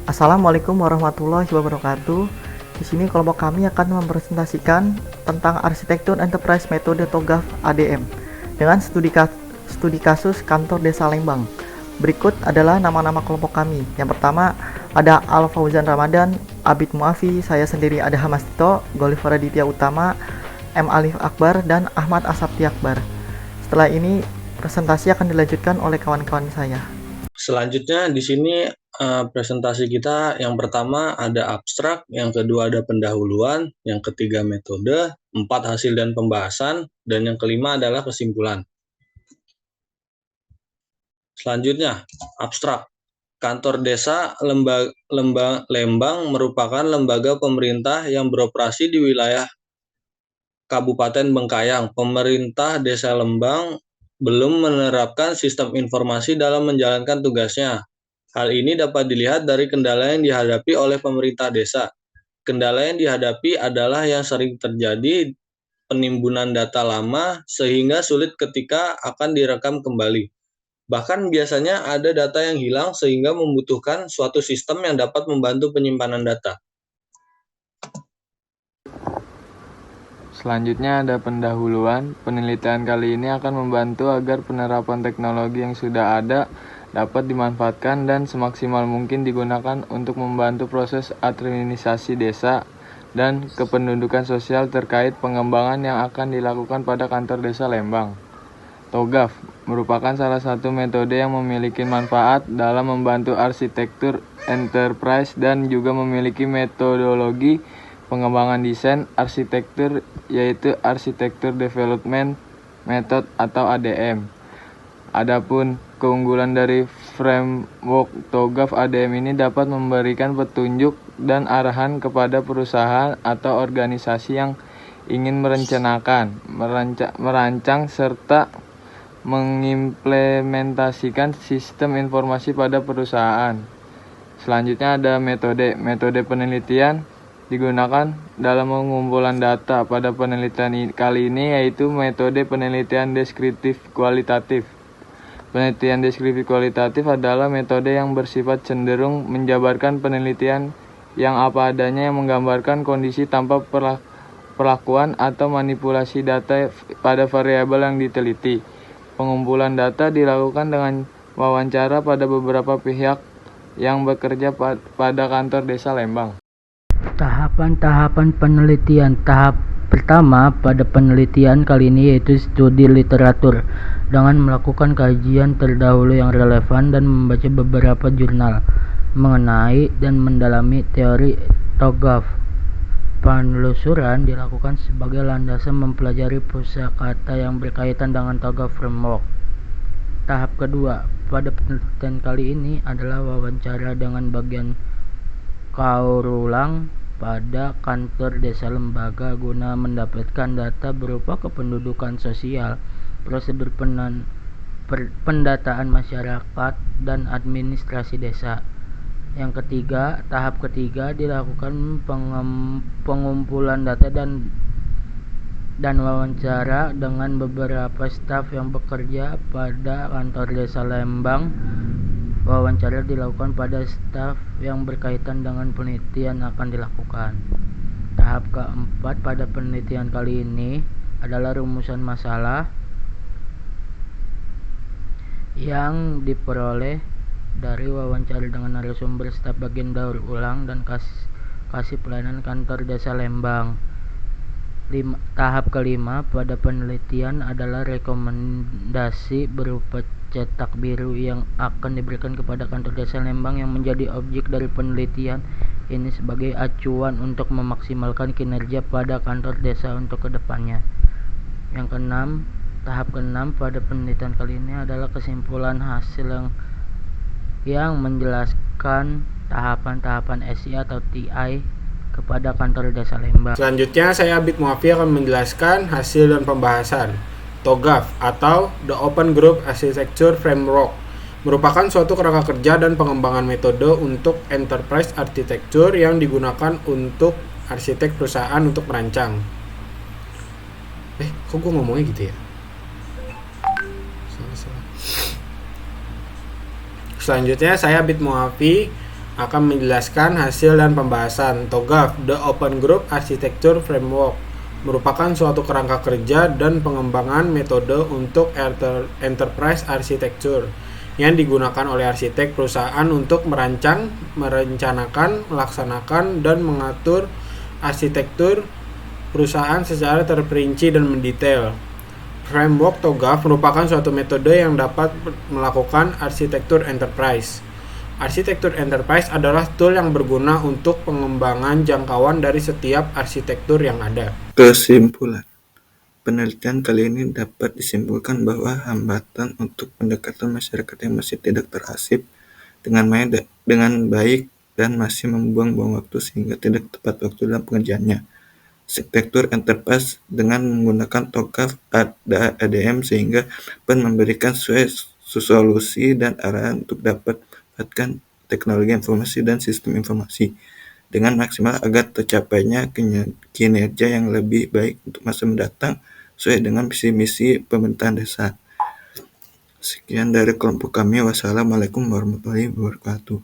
Assalamualaikum warahmatullahi wabarakatuh. Di sini kelompok kami akan mempresentasikan tentang arsitektur enterprise metode TOGAF ADM dengan studi kasus kantor desa Lembang. Berikut adalah nama-nama kelompok kami. Yang pertama ada Al Fauzan Ramadan, Abid Muafi, saya sendiri ada Hamas Tito, Golifar Aditya Utama, M Alif Akbar, dan Ahmad Asapti Akbar. Setelah ini presentasi akan dilanjutkan oleh kawan-kawan saya. Selanjutnya di sini presentasi kita yang pertama ada abstrak, yang kedua ada pendahuluan, yang ketiga metode, 4 hasil dan pembahasan, dan yang kelima adalah kesimpulan. Selanjutnya, abstrak. Kantor Desa Lembang merupakan lembaga pemerintah yang beroperasi di wilayah Kabupaten Bengkayang. Pemerintah Desa Lembang belum menerapkan sistem informasi dalam menjalankan tugasnya. Hal ini dapat dilihat dari kendala yang dihadapi oleh pemerintah desa. Kendala yang dihadapi adalah yang sering terjadi penimbunan data lama sehingga sulit ketika akan direkam kembali. Bahkan biasanya ada data yang hilang sehingga membutuhkan suatu sistem yang dapat membantu penyimpanan data. Selanjutnya ada pendahuluan. Penelitian kali ini akan membantu agar penerapan teknologi yang sudah ada dapat dimanfaatkan dan semaksimal mungkin digunakan untuk membantu proses administrasi desa dan kependudukan sosial terkait pengembangan yang akan dilakukan pada kantor desa Lembang. TOGAF merupakan salah satu metode yang memiliki manfaat dalam membantu arsitektur enterprise dan juga memiliki metodologi pengembangan desain arsitektur, yaitu Architecture Development Method atau ADM. Adapun keunggulan dari framework TOGAF ADM ini dapat memberikan petunjuk dan arahan kepada perusahaan atau organisasi yang ingin merancang serta mengimplementasikan sistem informasi pada perusahaan. Selanjutnya ada metode penelitian digunakan dalam pengumpulan data. Pada penelitian kali ini yaitu metode penelitian deskriptif kualitatif. Penelitian deskriptif kualitatif adalah metode yang bersifat cenderung menjabarkan penelitian yang apa adanya, yang menggambarkan kondisi tanpa perlakuan atau manipulasi data pada variabel yang diteliti. Pengumpulan data dilakukan dengan wawancara pada beberapa pihak yang bekerja pada kantor desa Lembang. Tahapan-tahapan penelitian. Tahap pertama pada penelitian kali ini yaitu studi literatur dengan melakukan kajian terdahulu yang relevan dan membaca beberapa jurnal mengenai dan mendalami teori TOGAF. Penelusuran dilakukan sebagai landasan mempelajari pusakata yang berkaitan dengan TOGAF framework. Tahap kedua pada penelitian kali ini adalah wawancara dengan bagian kaur ulang pada kantor desa lembaga guna mendapatkan data berupa kependudukan sosial, prosedur pendataan masyarakat, dan administrasi desa. Yang ketiga, tahap ketiga dilakukan pengumpulan data dan wawancara dengan beberapa staf yang bekerja pada kantor desa Lembang. Wawancara dilakukan pada staf yang berkaitan dengan penelitian akan dilakukan. Tahap keempat pada penelitian kali ini adalah rumusan masalah yang diperoleh dari wawancara dengan narasumber staf bagian daur ulang dan kasih pelayanan kantor desa Lembang. Tahap kelima pada penelitian adalah rekomendasi berupa cetak biru yang akan diberikan kepada kantor desa Lembang yang menjadi objek dari penelitian ini sebagai acuan untuk memaksimalkan kinerja pada kantor desa untuk kedepannya. Yang keenam, tahap keenam pada penelitian kali ini adalah kesimpulan hasil yang menjelaskan tahapan-tahapan SI atau TI kepada kantor desa Lembang. Selanjutnya saya Abid Muafi akan menjelaskan hasil dan pembahasan. TOGAF atau The Open Group Architecture Framework merupakan suatu kerangka kerja dan pengembangan metode untuk enterprise architecture yang digunakan untuk arsitek perusahaan untuk merancang. Kok gue ngomongnya gitu ya? Selanjutnya saya Abid Muafi akan menjelaskan hasil dan pembahasan. TOGAF, The Open Group Architecture Framework, merupakan suatu kerangka kerja dan pengembangan metode untuk enterprise architecture yang digunakan oleh arsitek perusahaan untuk merancang, merencanakan, melaksanakan, dan mengatur arsitektur perusahaan secara terperinci dan mendetail. Framework TOGAF merupakan suatu metode yang dapat melakukan arsitektur enterprise. Arsitektur enterprise adalah tool yang berguna untuk pengembangan jangkauan dari setiap arsitektur yang ada. Kesimpulan. Penelitian kali ini dapat disimpulkan bahwa hambatan untuk pendekatan masyarakat yang masih tidak terasip dengan baik dan masih membuang-buang waktu sehingga tidak tepat waktu dalam pengerjaannya. Arsitektur enterprise dengan menggunakan TOGAF ADM sehingga dapat memberikan solusi dan arahan untuk dapat mendapatkan teknologi informasi dan sistem informasi dengan maksimal agar tercapainya kinerja yang lebih baik untuk masa mendatang sesuai dengan visi misi pemerintahan desa. Sekian dari kelompok kami. Wassalamualaikum warahmatullahi wabarakatuh.